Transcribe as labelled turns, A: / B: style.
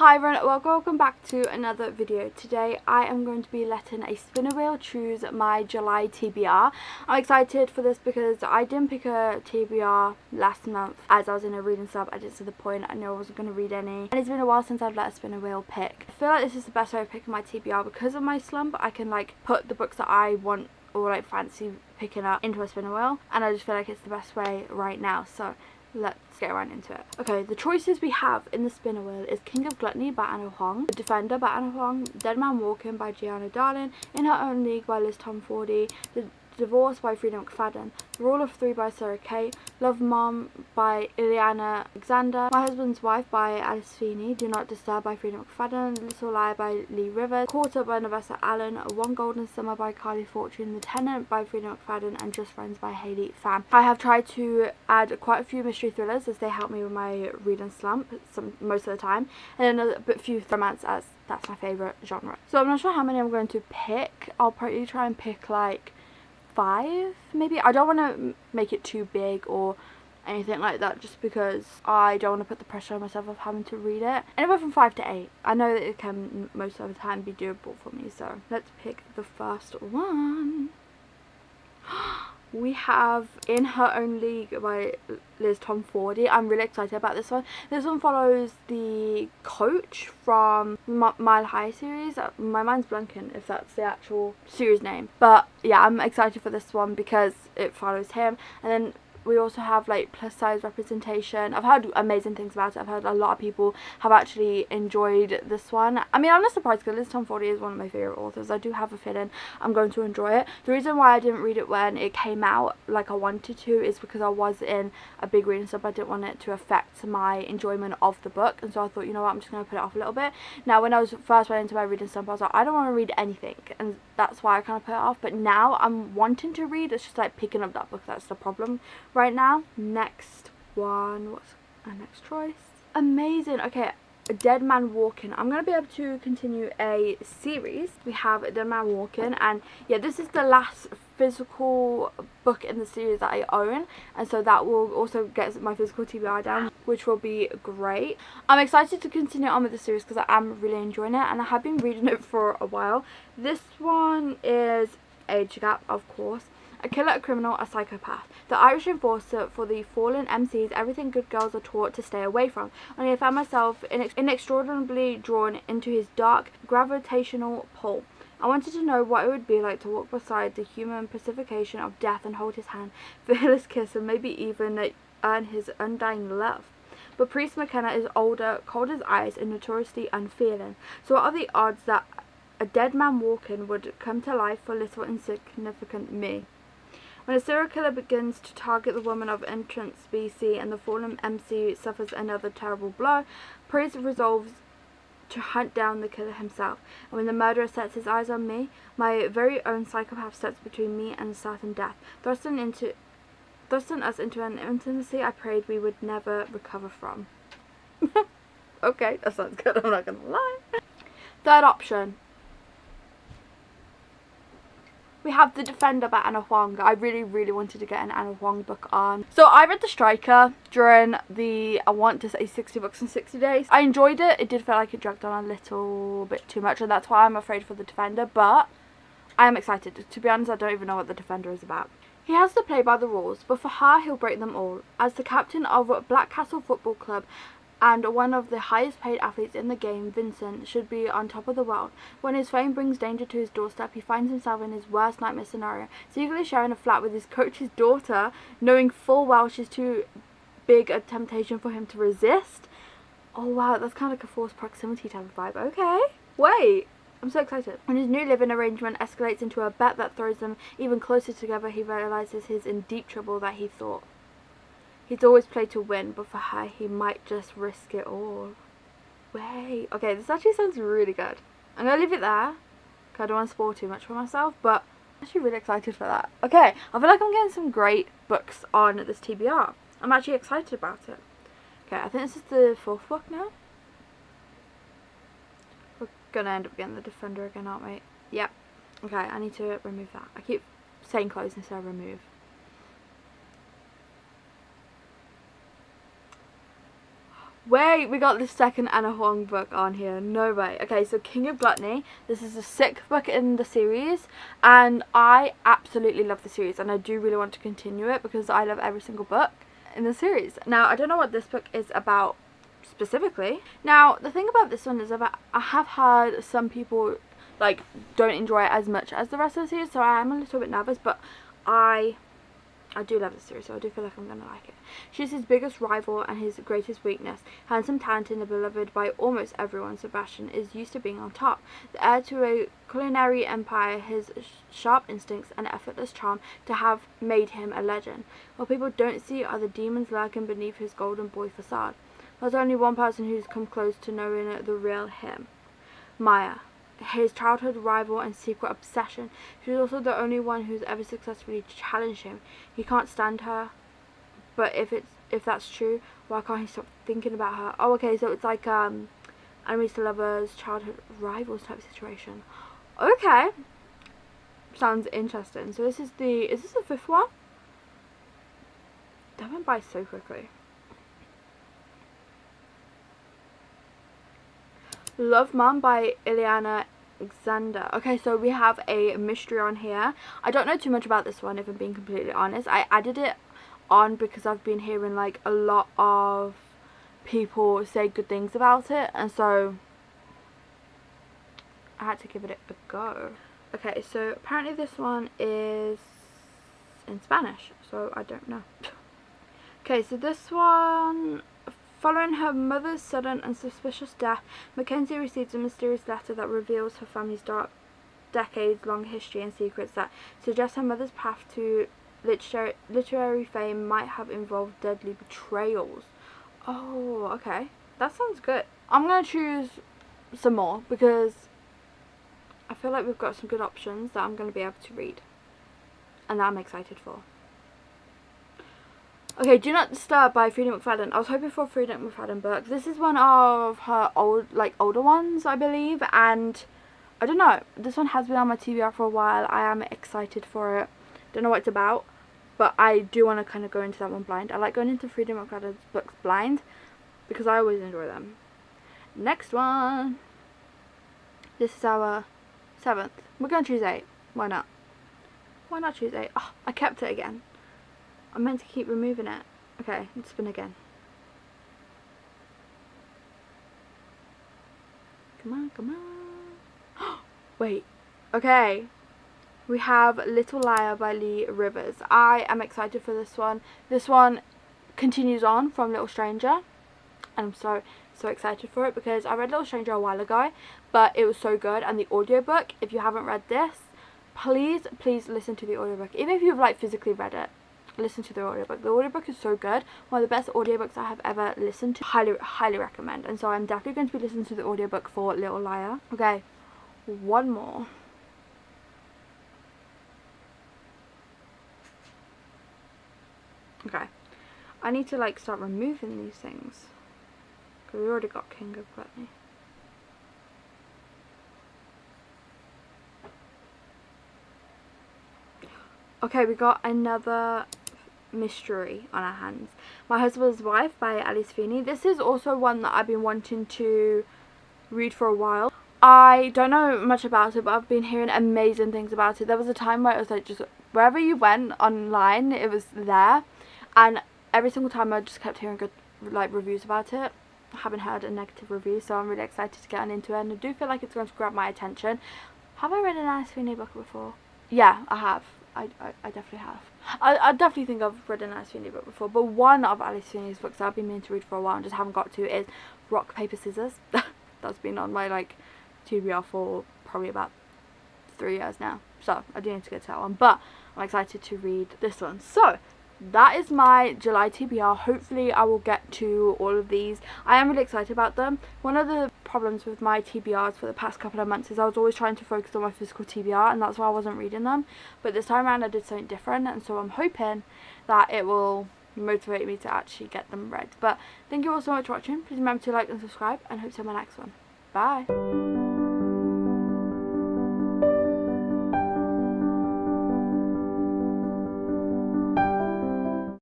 A: Hi everyone, welcome back to another video. Today I am going to be letting a spinner wheel choose my July TBR. I'm excited for this because I didn't pick a TBR last month as I was in a reading slump. I didn't see the point. I knew I wasn't going to read any, and it's been a while since I've let a spinner wheel pick. I feel like this is the best way of picking my TBR because of my slump. I can like put the books that I want or like fancy picking up into a spinner wheel, and I just feel like it's the best way right now. So let's get right into it. Okay, the choices we have in the spinner wheel is King of Gluttony by Anna Huang, The Defender by Anna Huang, Dead Man Walking by Gianna Darling, In Her Own League by Liz Tomfordy, The Divorce by Frida McFadden, The Rule of Three by Sarah Kate, Love Mom by Ileana Alexander, My Husband's Wife by Alice Feeney, Do Not Disturb by Frida McFadden, Little Lie by Lee Rivers, Quarter by Nevessa Allen, One Golden Summer by Carly Fortune, The Tenant by Frida McFadden, and Just Friends by Hayley Pham. I have tried to add quite a few mystery thrillers as they help me with my reading slump most of the time, and then a few romance as that's my favourite genre. So I'm not sure how many I'm going to pick. I'll probably try and pick like 5 maybe. I don't want to make it too big or anything like that just because I don't want to put the pressure on myself of having to read it. Anywhere from 5 to 8. I know that it can most of the time be doable for me, so let's pick the first one. We have In Her Own League by Liz Tomfordy. I'm really excited about this one. This one follows the coach from Mile High series. My mind's blanking if that's the actual series name. But yeah, I'm excited for this one because it follows him. And then we also have like plus size representation. I've heard amazing things about it. I've heard a lot of people have actually enjoyed this one. I mean, I'm not surprised because Liz Tomfordy is one of my favourite authors. I do have a feeling I'm going to enjoy it. The reason why I didn't read it when it came out like I wanted to is because I was in a big reading slump. I didn't want it to affect my enjoyment of the book, and so I thought, you know what, I'm just going to put it off a little bit. Now when I was first went into my reading slump, I was like, I don't want to read anything, and that's why I kind of put it off. But now I'm wanting to read. It's just like picking up that book that's the problem right now. Next one, what's our next choice? Amazing. Okay, Dead Man Walking. I'm going to be able to continue a series. We have Dead Man Walking, and yeah, this is the last physical book in the series that I own, and so that will also get my physical TBR down, which will be great. I'm excited to continue on with the series because I am really enjoying it, and I have been reading it for a while. This one is age gap, of course. A killer, a criminal, a psychopath. The Irish enforcer for the fallen MCs, everything good girls are taught to stay away from. Only I found myself inextricably drawn into his dark, gravitational pull. I wanted to know what it would be like to walk beside the human pacification of death and hold his hand, feel his kiss, and maybe even earn his undying love. But Priest McKenna is older, cold as ice, and notoriously unfeeling. So what are the odds that a dead man walking would come to life for little insignificant me? When a serial killer begins to target the woman of entrance BC and the fallen MC suffers another terrible blow, Priest resolves to hunt down the killer himself. And when the murderer sets his eyes on me, my very own psychopath steps between me and certain death, thrusting us into an intimacy I prayed we would never recover from. Okay, that sounds good, I'm not gonna lie. Third option. We have The Defender by Anna Huang. I really wanted to get an Anna Huang book on. So I read The Striker during the, I want to say 60 books in 60 days. I enjoyed it. It did feel like it dragged on a little bit too much, and that's why I'm afraid for The Defender, but I am excited. To be honest, I don't even know what The Defender is about. He has to play by the rules, but for her, he'll break them all. As the captain of Black Castle Football Club, and one of the highest paid athletes in the game, Vincent should be on top of the world. When his fame brings danger to his doorstep, he finds himself in his worst nightmare scenario, secretly sharing a flat with his coach's daughter, knowing full well she's too big a temptation for him to resist. Oh wow, that's kind of like a forced proximity type of vibe. Okay, wait, I'm so excited. When his new living arrangement escalates into a bet that throws them even closer together, he realizes he's in deep trouble that he thought. He's always played to win, but for her, he might just risk it all. Wait. Okay, this actually sounds really good. I'm going to leave it there, because I don't want to spoil too much for myself, but I'm actually really excited for that. Okay, I feel like I'm getting some great books on this TBR. I'm actually excited about it. Okay, I think this is the 4th book now. We're going to end up getting The Defender again, aren't we? Yep. Okay, I need to remove that. I keep saying close instead of remove. Wait, we got the second Anna Huang book on here. No way. Okay, so King of Gluttony. This is the 6th book in the series, and I absolutely love the series, and I do really want to continue it because I love every single book in the series. Now, I don't know what this book is about specifically. Now, the thing about this one is I have heard some people like don't enjoy it as much as the rest of the series, so I am a little bit nervous, but I do love the series, so I do feel like I'm gonna like it. She's his biggest rival and his greatest weakness. Handsome, talented, and beloved by almost everyone, Sebastian is used to being on top. The heir to a culinary empire, his sharp instincts and effortless charm to have made him a legend. What people don't see are the demons lurking beneath his golden boy facade. There's only one person who's come close to knowing the real him. Maya, his childhood rival and secret obsession. She's also the only one who's ever successfully challenged him. He can't stand her, but if that's true, why can't he stop thinking about her? Oh, okay, so it's like enemies to lovers, childhood rivals type situation. Okay, sounds interesting. So is this the 5th one? That went by so quickly. Love Mom by Ileana Xander. Okay, so we have a mystery on here. I don't know too much about this one, if I'm being completely honest. I added it on because I've been hearing like a lot of people say good things about it, and so I had to give it a go. Okay, so apparently this one is in Spanish, so I don't know. Okay, so this one, following her mother's sudden and suspicious death, Mackenzie receives a mysterious letter that reveals her family's dark, decades-long history and secrets that suggest her mother's path to literary fame might have involved deadly betrayals. Oh, okay. That sounds good. I'm going to choose some more because I feel like we've got some good options that I'm going to be able to read, and that I'm excited for. Okay, Do Not Disturb by Frida McFadden. I was hoping for a Frida McFadden book. This is one of her older ones, I believe, and I don't know. This one has been on my TBR for a while. I am excited for it. Don't know what it's about, but I do want to kind of go into that one blind. I like going into Frida McFadden's books blind because I always enjoy them. Next one. This is our 7th. We're going to choose 8. Why not? Why not choose 8? Oh, I kept it again. I meant to keep removing it. Okay, let's spin again. Come on, come on. Wait. Okay. We have Little Liar by Lee Rivers. I am excited for this one. This one continues on from Little Stranger, and I'm so excited for it because I read Little Stranger a while ago, but it was so good. And the audiobook, if you haven't read this, please listen to the audiobook. Even if you've like physically read it, listen to the audiobook. The audiobook is so good. One of the best audiobooks I have ever listened to. Highly recommend. And so I'm definitely going to be listening to the audiobook for Little Liar. Okay, one more. Okay, I need to like start removing these things because we already got King of Gluttony. Okay, we got another mystery on our hands. My Husband's Wife by Alice Feeney. This is also one that I've been wanting to read for a while. I don't know much about it, but I've been hearing amazing things about it. There was a time where it was like just wherever you went online, it was there, and every single time I just kept hearing good like reviews about it. I haven't heard a negative review, so I'm really excited to get on into it, and I do feel like it's going to grab my attention. Have I read an Alice Feeney book before? Yeah, I have. I definitely have. I definitely think I've read an Alice Feeney book before, but one of Alice Feeney's books that I've been meaning to read for a while and just haven't got to is Rock, Paper, Scissors. That's been on my like TBR for probably about 3 years now, so I do need to get to that one, but I'm excited to read this one. So that is my July TBR. Hopefully I will get to all of these. I am really excited about them. One of the problems with my TBRs for the past couple of months is I was always trying to focus on my physical TBR, and that's why I wasn't reading them. But this time around I did something different, and so I'm hoping that it will motivate me to actually get them read. But thank you all so much for watching. Please remember to like and subscribe, and hope to see you in my next one. Bye.